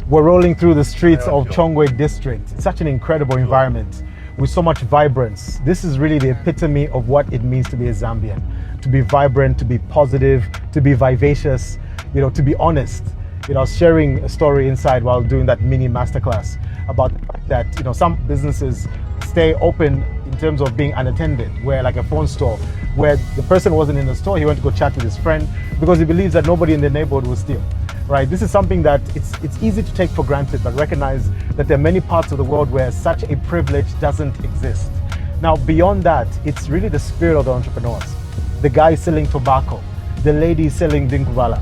We're rolling through the streets of Chongwe district. It's such an incredible environment with so much vibrance. This is really the epitome of what it means to be a Zambian. To be vibrant, to be positive, to be vivacious, to be honest. I was sharing a story inside while doing that mini masterclass about the fact that, some businesses stay open in terms of being unattended, where like a phone store, where the person wasn't in the store, he went to go chat with his friend because he believes that nobody in the neighborhood will steal. Right? This is something that it's easy to take for granted, but recognize that there are many parts of the world where such a privilege doesn't exist. Now, beyond that, it's really the spirit of the entrepreneurs. The guy selling tobacco, the lady selling dinkvala,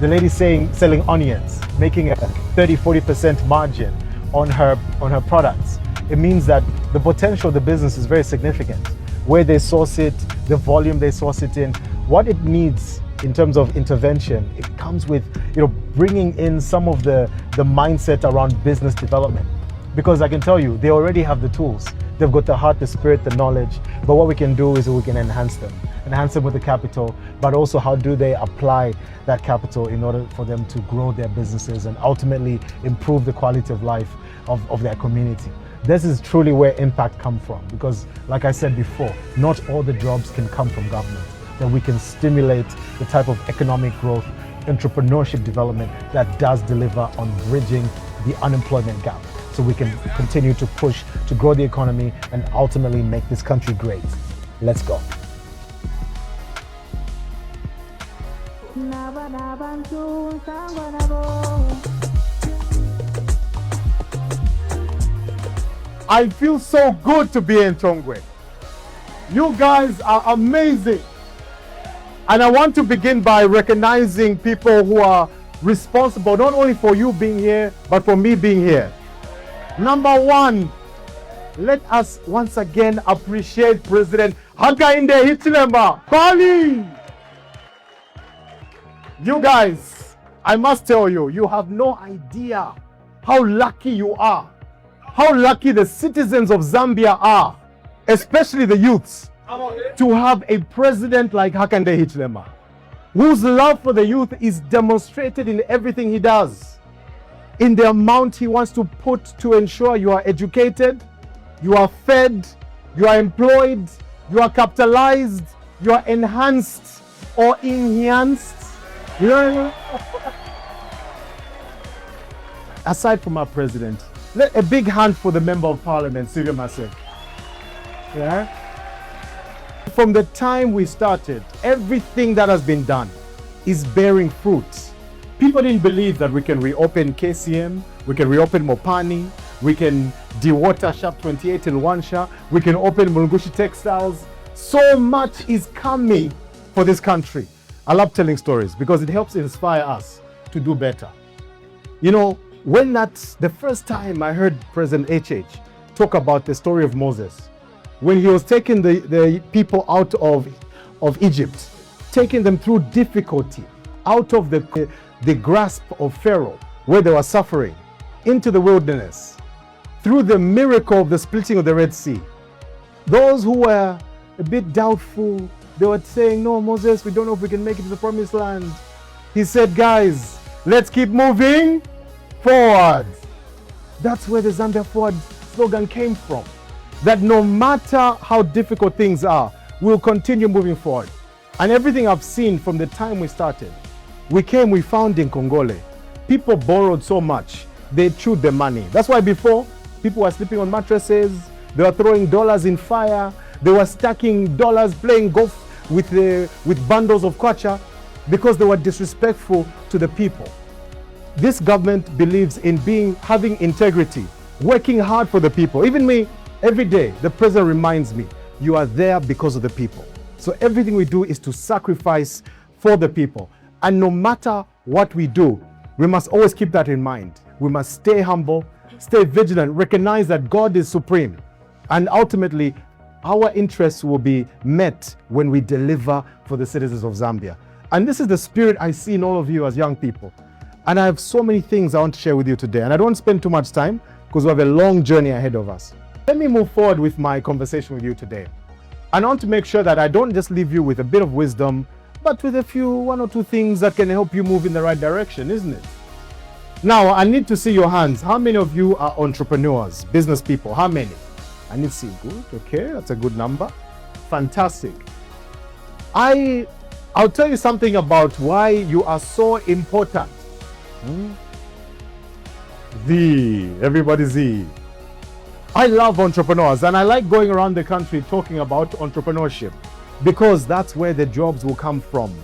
the lady selling onions, making a 30-40% margin on her products. It means that the potential of the business is very significant. Where they source it, the volume they source it in, what it needs in terms of intervention, it comes with bringing in some of the mindset around business development. Because I can tell you, they already have the tools. They've got the heart, the spirit, the knowledge. But what we can do is we can enhance them with the capital, but also how do they apply that capital in order for them to grow their businesses and ultimately improve the quality of life of their community. This is truly where impact comes from, because like I said before, not all the jobs can come from government. That we can stimulate the type of economic growth, entrepreneurship development that does deliver on bridging the unemployment gap. So we can continue to push to grow the economy and ultimately make this country great. Let's go. I feel so good to be in Chongwe. You guys are amazing. And I want to begin by recognizing people who are responsible not only for you being here, but for me being here. Number one, let us once again appreciate President Hakainde Hichilema. Bali! You guys, I must tell you, you have no idea how lucky you are, how lucky the citizens of Zambia are, especially the youths, to have a president like Hakainde Hichilema, whose love for the youth is demonstrated in everything he does, in the amount he wants to put to ensure you are educated, you are fed, you are employed, you are capitalized, you are enhanced or enhanced. Aside from our president, a big hand for the Member of Parliament, Sylvia Masek. Yeah? From the time we started, everything that has been done is bearing fruit. People didn't believe that we can reopen KCM, we can reopen Mopani, we can dewater Shop 28 in Wansha, we can open Mulungushi Textiles. So much is coming for this country. I love telling stories because it helps inspire us to do better. When that's the first time I heard President HH talk about the story of Moses, when he was taking the people out of Egypt, taking them through difficulty, out of the grasp of Pharaoh, where they were suffering, into the wilderness, through the miracle of the splitting of the Red Sea. Those who were a bit doubtful, they were saying, no, Moses, we don't know if we can make it to the promised land. He said, guys, let's keep moving forward. That's where the Zambia Forward slogan came from. That no matter how difficult things are, we'll continue moving forward. And everything I've seen from the time we started, we found in Congole, people borrowed so much, they chewed the money. That's why before, people were sleeping on mattresses, they were throwing dollars in fire, they were stacking dollars, playing golf with bundles of kwacha, because they were disrespectful to the people. This government believes in having integrity, working hard for the people. Even me, every day, the president reminds me, you are there because of the people. So everything we do is to sacrifice for the people. And no matter what we do, we must always keep that in mind. We must stay humble, stay vigilant, recognize that God is supreme. And ultimately, our interests will be met when we deliver for the citizens of Zambia. And this is the spirit I see in all of you as young people. And I have so many things I want to share with you today. And I don't want to spend too much time because we have a long journey ahead of us. Let me move forward with my conversation with you today. And I want to make sure that I don't just leave you with a bit of wisdom, but with one or two things that can help you move in the right direction, isn't it? Now, I need to see your hands. How many of you are entrepreneurs, business people? How many? I need to see. Good. Okay, that's a good number. Fantastic. I'll tell you something about why you are so important. Everybody Z. I love entrepreneurs, and I like going around the country talking about entrepreneurship because that's where the jobs will come from.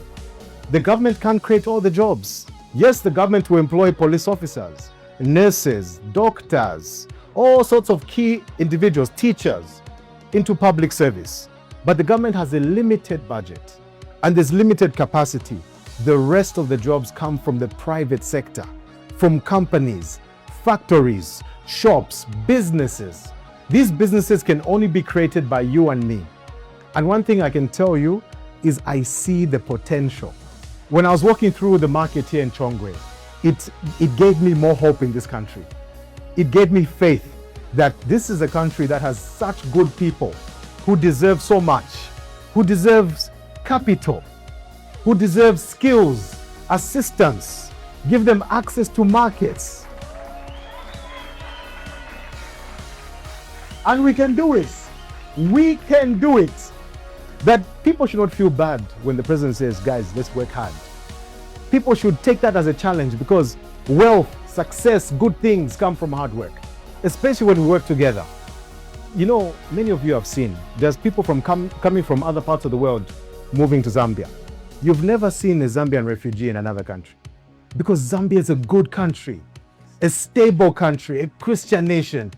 The government can't create all the jobs. Yes, the government will employ police officers, nurses, doctors, all sorts of key individuals, teachers, into public service. But the government has a limited budget and there's limited capacity. The rest of the jobs come from the private sector, from companies, factories, shops, businesses. These businesses can only be created by you and me. And one thing I can tell you is I see the potential. When I was walking through the market here in Chongwe, it gave me more hope in this country. It gave me faith that this is a country that has such good people who deserve so much, who deserves capital, who deserves skills, assistance, give them access to markets. And we can do it. We can do it. That people should not feel bad when the president says, guys, let's work hard. People should take that as a challenge because wealth, success, good things come from hard work, especially when we work together. You know, many of you have seen, there's people coming from other parts of the world moving to Zambia. You've never seen a Zambian refugee in another country because Zambia is a good country, a stable country, a Christian nation.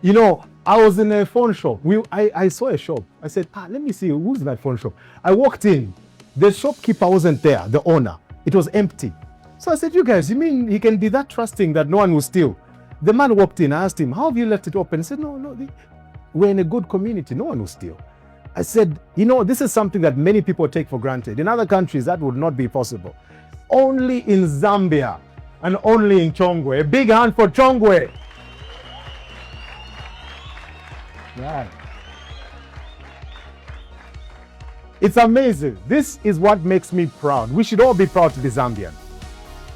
You know, I was in a phone shop. I saw a shop. I said, let me see, who's in that phone shop? I walked in. The shopkeeper wasn't there, the owner. It was empty. So I said, you guys, you mean he can be that trusting that no one will steal? The man walked in. I asked him, how have you left it open? He said, no, we're in a good community. No one will steal. I said, you know, this is something that many people take for granted. In other countries, that would not be possible. Only in Zambia and only in Chongwe. A big hand for Chongwe. Right. It's amazing. This is what makes me proud. We should all be proud to be Zambian.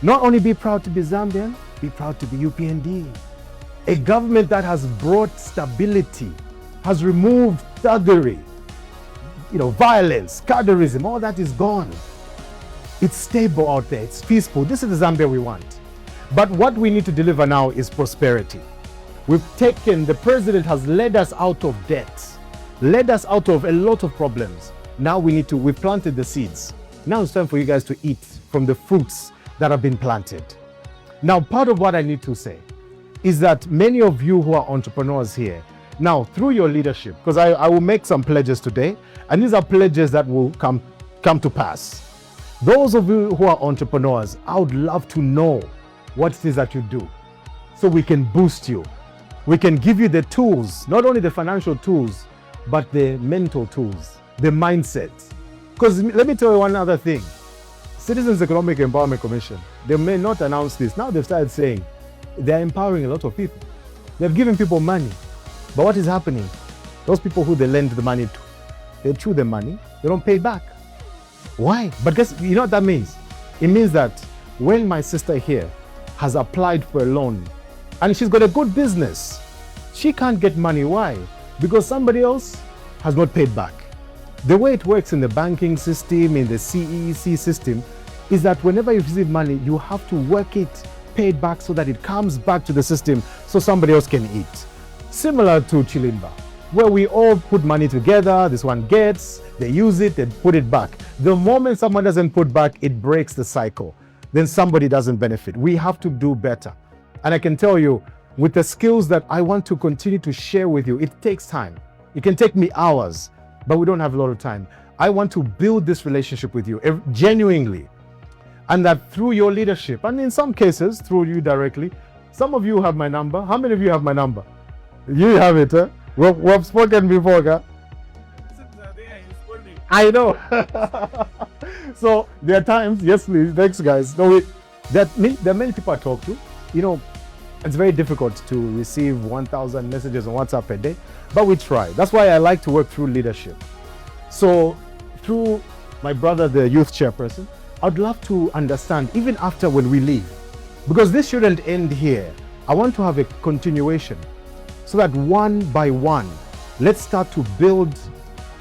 Not only be proud to be Zambian, be proud to be UPND. A government that has brought stability, has removed thuggery, violence, cadreism, all that is gone. It's stable out there, it's peaceful. This is the Zambia we want. But what we need to deliver now is prosperity. The president has led us out of debt, led us out of a lot of problems. Now we've planted the seeds. Now it's time for you guys to eat from the fruits that have been planted. Now, part of what I need to say is that many of you who are entrepreneurs here, now through your leadership, because I will make some pledges today, and these are pledges that will come to pass. Those of you who are entrepreneurs, I would love to know what it is that you do so we can boost you. We can give you the tools, not only the financial tools, but the mental tools, the mindset. Because let me tell you one other thing. Citizens Economic Empowerment Commission, they may not announce this. Now they've started saying they're empowering a lot of people. They've given people money. But what is happening? Those people who they lend the money to, they chew the money, they don't pay back. Why? But guess, you know what that means? It means that when my sister here has applied for a loan and she's got a good business, she can't get money. Why? Because somebody else has not paid back. The way it works in the banking system, in the CEC system, is that whenever you receive money, you have to work it, pay it back so that it comes back to the system so somebody else can eat. Similar to Chilimba, where we all put money together, this one gets, they use it, they put it back. The moment someone doesn't put back, it breaks the cycle. Then somebody doesn't benefit. We have to do better. And I can tell you, with the skills that I want to continue to share with you, it takes time. It can take me hours, but we don't have a lot of time. I want to build this relationship with you genuinely. And that through your leadership, and in some cases, through you directly, some of you have my number. How many of you have my number? You have it, huh? We've spoken before, huh? I know. So there are times, yes please, thanks guys. No, there are many people I talk to. It's very difficult to receive 1,000 messages on WhatsApp a day, but we try. That's why I like to work through leadership. So through my brother, the youth chairperson, I'd love to understand, even after when we leave, Because this shouldn't end here. I want to have a continuation so that one by one, let's start to build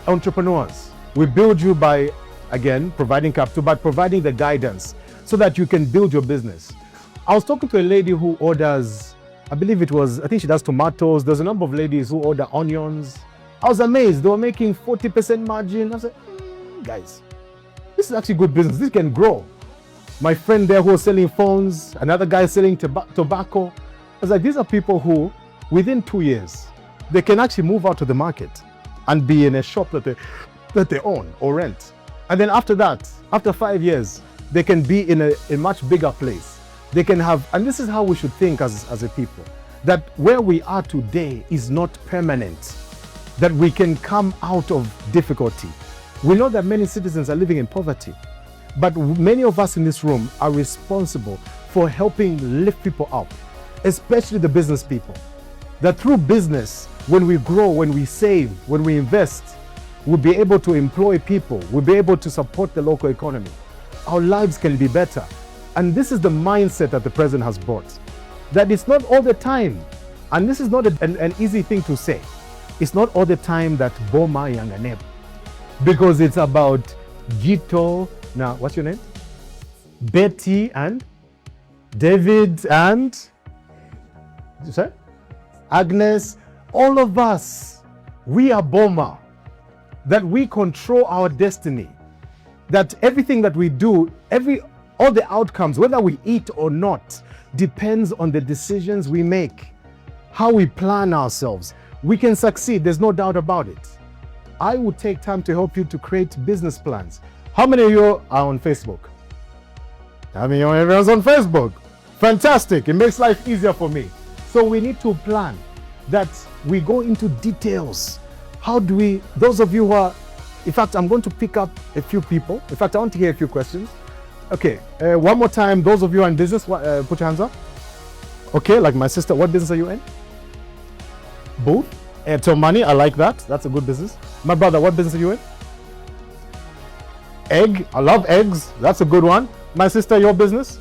entrepreneurs. We build you by, again, providing capital, but providing the guidance so that you can build your business. I was talking to a lady who orders, I think she does tomatoes. There's a number of ladies who order onions. I was amazed. They were making 40% margin. I was like, guys, this is actually good business. This can grow. My friend there who was selling phones, another guy selling tobacco. I was like, these are people who, within 2 years, they can actually move out to the market and be in a shop that they own or rent. And then after that, after 5 years, they can be in a much bigger place. They can have, and this is how we should think as a people, that where we are today is not permanent, that we can come out of difficulty. We know that many citizens are living in poverty, but many of us in this room are responsible for helping lift people up, especially the business people. That through business, when we grow, when we save, when we invest, we'll be able to employ people, we'll be able to support the local economy. Our lives can be better. And this is the mindset that the president has brought. That it's not all the time, and this is not an easy thing to say, it's not all the time that Boma Yanganeb, because it's about Jito, now what's your name? Betty and David and sorry? Agnes, all of us, we are Boma, that we control our destiny, that everything that we do, all the outcomes, whether we eat or not, depends on the decisions we make, how we plan ourselves. We can succeed, there's no doubt about it. I would take time to help you to create business plans. How many of you are on Facebook? How many of everyone's on Facebook? Fantastic, it makes life easier for me. So we need to plan that we go into details. How do we, those of you who are, in fact, I'm going to pick up a few people. In fact, I want to hear a few questions. Okay, one more time, those of you who are in business, put your hands up. Okay, like my sister, what business are you in? Both. Airtel Money, I like that. That's a good business. My brother, what business are you in? Egg, I love eggs. That's a good one. My sister, your business?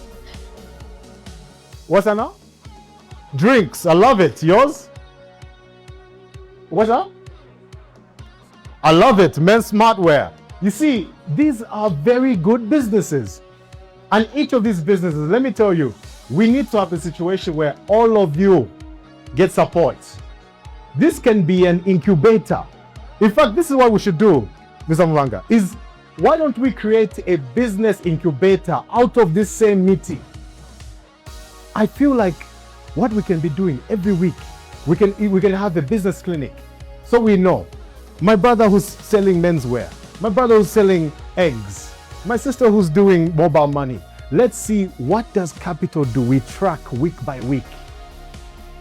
What's that now? Drinks, I love it. Yours? What's that? I love it. Men's smartwear. You see, these are very good businesses. And each of these businesses, let me tell you, we need to have a situation where all of you get support. This can be an incubator. In fact, this is what we should do, Mr. Mwanga, is why don't we create a business incubator out of this same meeting? I feel like what we can be doing every week, we can have a business clinic. So we know, my brother who's selling menswear, my brother who's selling eggs, my sister who's doing mobile money. Let's see, what does capital do? We track week by week.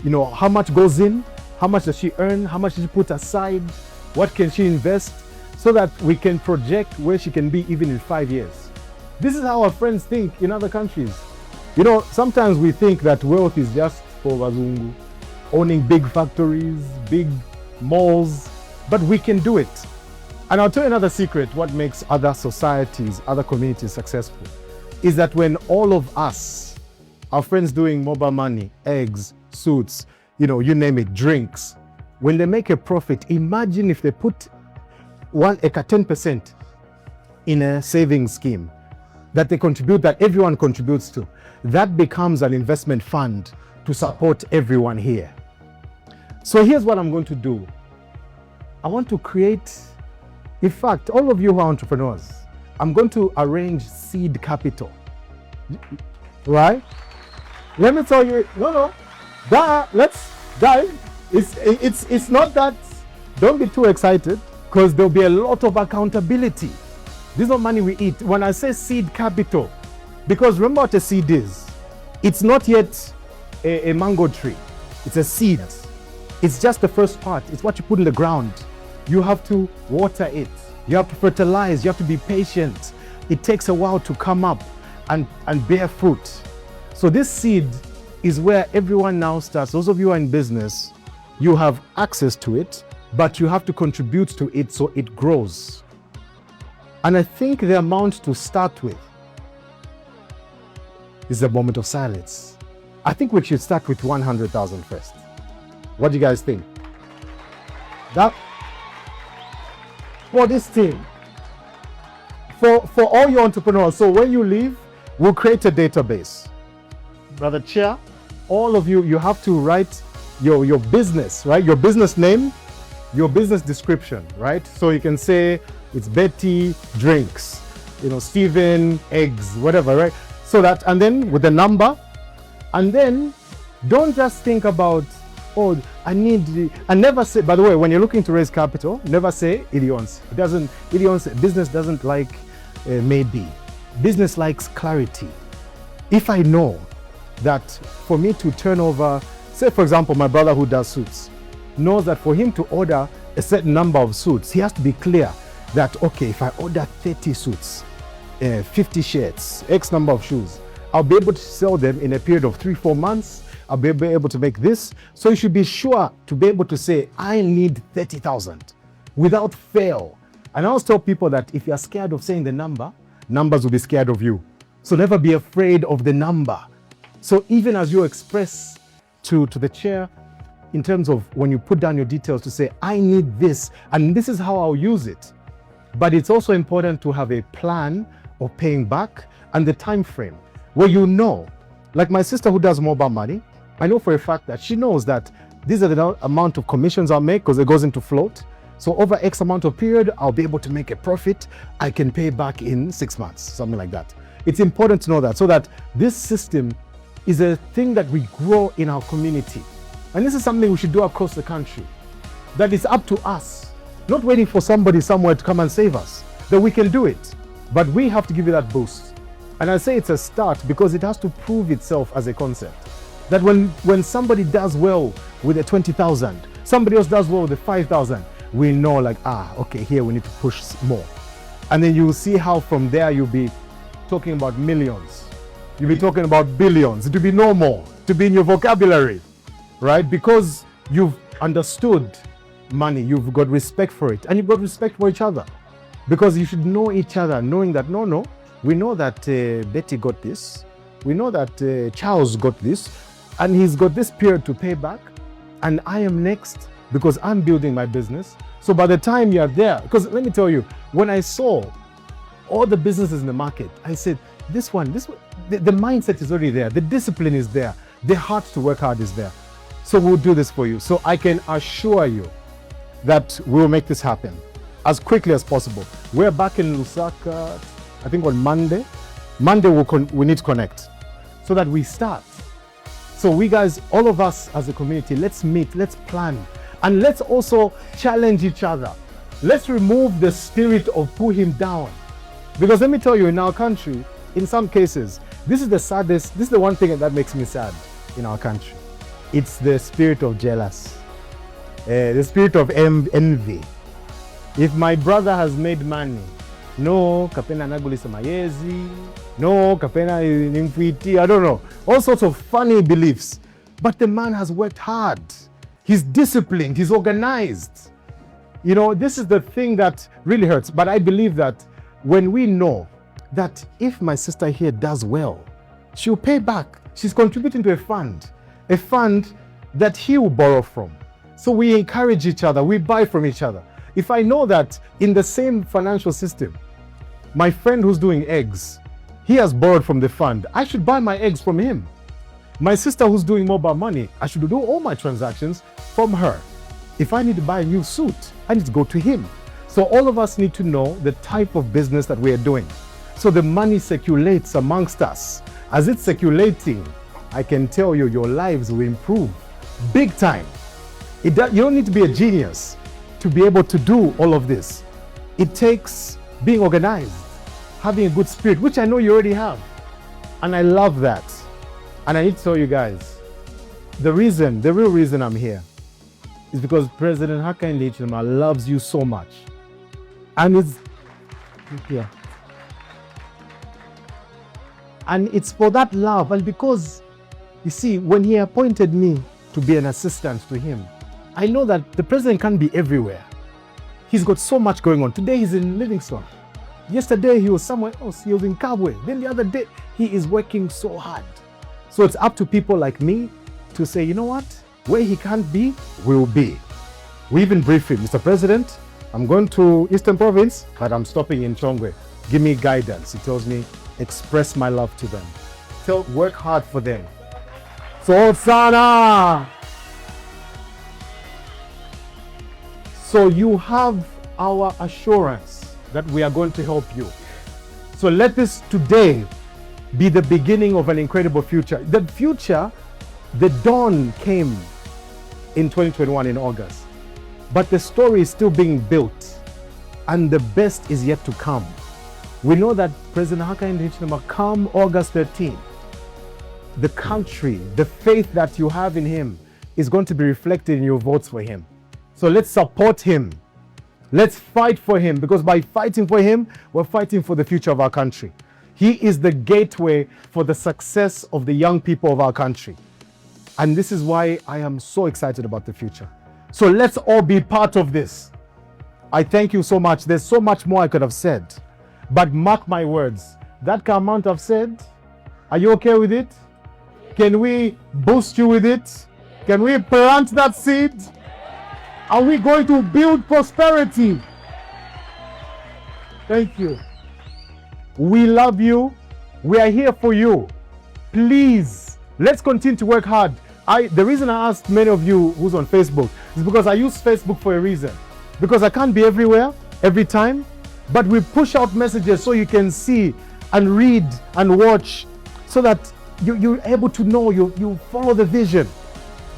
You know, how much goes in? How much does she earn? How much does she put aside? What can she invest? So that we can project where she can be even in 5 years. This is how our friends think in other countries. You know, sometimes we think that wealth is just for Wazungu, owning big factories, big malls, but we can do it. And I'll tell you another secret, what makes other societies, other communities successful, is that when all of us, our friends doing mobile money, eggs, suits, you know, you name it, drinks, when they make a profit, imagine if they put 10% in a savings scheme that they contribute, that everyone contributes to. That becomes an investment fund to support everyone here. So here's what I'm going to do. I want to create, in fact, all of you who are entrepreneurs, I'm going to arrange seed capital, right? Let me tell you, let's dive. It's not that, don't be too excited, because there'll be a lot of accountability. This is not money we eat. When I say seed capital, because remember what a seed is. It's not yet a mango tree. It's a seed. It's just the first part. It's what you put in the ground. You have to water it. You have to fertilize. You have to be patient. It takes a while to come up and bear fruit. So this seed is where everyone now starts. Those of you who are in business, you have access to it, but you have to contribute to it so it grows. And I think the amount to start with is a moment of silence. I think we should start with 100,000 first. What do you guys think? That for this team, for all your entrepreneurs. So when you leave, we'll create a database. Brother Chair, all of you, you have to write your business, right? Your business name, your business description, right? So you can say it's Betty Drinks, Stephen Eggs, whatever, right? So that, and then with the number, and then don't just think about, oh, and never say, by the way, when you're looking to raise capital, never say idioms. Business doesn't like maybe. Business likes clarity. If I know that for me to turn over, say for example, my brother who does suits, knows that for him to order a certain number of suits, he has to be clear that, okay, if I order 30 suits, 50 shirts, X number of shoes, I'll be able to sell them in a period of 3-4 months. I'll be able to make this. So you should be sure to be able to say, I need 30,000 without fail. And I always tell people that if you're scared of saying the number, numbers will be scared of you. So never be afraid of the number. So even as you express to the chair, in terms of when you put down your details to say, I need this, and this is how I'll use it. But it's also important to have a plan of paying back and the time frame where like my sister who does mobile money, I know for a fact that she knows that these are the amount of commissions I'll make because it goes into float. So over X amount of period, I'll be able to make a profit. I can pay back in 6 months, something like that. It's important to know that so that this system is a thing that we grow in our community. And this is something we should do across the country. That it's up to us, not waiting for somebody somewhere to come and save us, that we can do it. But we have to give it that boost. And I say it's a start because it has to prove itself as a concept. That when somebody does well with the 20,000, somebody else does well with the 5,000, we know like, okay, here we need to push more. And then you'll see how from there you'll be talking about millions. You'll be talking about billions. It will be normal to be in your vocabulary, right? Because you've understood money, you've got respect for it, and you've got respect for each other. Because you should know each other, knowing that, no, we know that Betty got this. We know that Charles got this, and he's got this period to pay back, and I am next because I'm building my business. So by the time you're there, because let me tell you, when I saw all the businesses in the market, I said, this one, the mindset is already there, the discipline is there, the heart to work hard is there. So we'll do this for you. So I can assure you that we'll make this happen as quickly as possible. We're back in Lusaka, I think on Monday. Monday we need to connect so that we start. So we guys, all of us as a community, let's meet, let's plan, and let's also challenge each other. Let's remove the spirit of pull him down. Because let me tell you, in our country, in some cases, this is the one thing that makes me sad in our country. It's the spirit of jealous, the spirit of envy. If my brother has made money, no, kapena nagulisa mayezi, no, kapena nimfuiti, I don't know. All sorts of funny beliefs. But the man has worked hard. He's disciplined, he's organized. This is the thing that really hurts. But I believe that when we know that if my sister here does well, she'll pay back. She's contributing to a fund that he will borrow from. So we encourage each other, we buy from each other. If I know that in the same financial system, my friend who's doing eggs, he has borrowed from the fund, I should buy my eggs from him. My sister who's doing mobile money, I should do all my transactions from her. If I need to buy a new suit, I need to go to him. So all of us need to know the type of business that we are doing. So the money circulates amongst us. As it's circulating, I can tell you, your lives will improve big time. You don't need to be a genius to be able to do all of this. It takes being organized, having a good spirit, which I know you already have. And I love that. And I need to tell you guys, the real reason I'm here is because President Hakainde Hichilema loves you so much. And it's for that love, and because, you see, when he appointed me to be an assistant to him, I know that the president can't be everywhere. He's got so much going on. Today he's in Livingstone. Yesterday he was somewhere else. He was in Chongwe. Then the other day, he is working so hard. So it's up to people like me to say, you know what, where he can't be, we'll be. We even brief him, Mr. President, I'm going to Eastern Province, but I'm stopping in Chongwe. Give me guidance. He tells me, express my love to them. Work hard for them. So sana. So you have our assurance that we are going to help you. So let this today be the beginning of an incredible future. The future, the dawn came in 2021 in August. But the story is still being built, and the best is yet to come. We know that President Hakainde Hichilema, come August 13th, the country, the faith that you have in him is going to be reflected in your votes for him. So let's support him. Let's fight for him, because by fighting for him, we're fighting for the future of our country. He is the gateway for the success of the young people of our country. And this is why I am so excited about the future. So let's all be part of this. I thank you so much. There's so much more I could have said. But mark my words, that amount I've said, are you okay with it? Can we boost you with it? Can we plant that seed? Are we going to build prosperity? Thank you. We love you. We are here for you. Please, let's continue to work hard. The reason I asked many of you who's on Facebook is because I use Facebook for a reason. Because I can't be everywhere, every time, but we push out messages so you can see and read and watch, so that you're able to know, you follow the vision,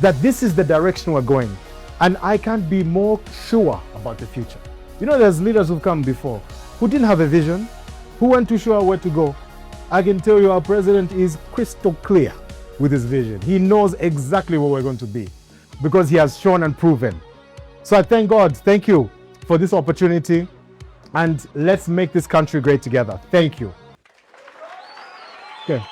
that this is the direction we're going. And I can't be more sure about the future. You know, there's leaders who've come before who didn't have a vision, who weren't too sure where to go. I can tell you our president is crystal clear with his vision. He knows exactly where we're going to be because he has shown and proven. So I thank God. Thank you for this opportunity, and let's make this country great together. Thank you. Okay.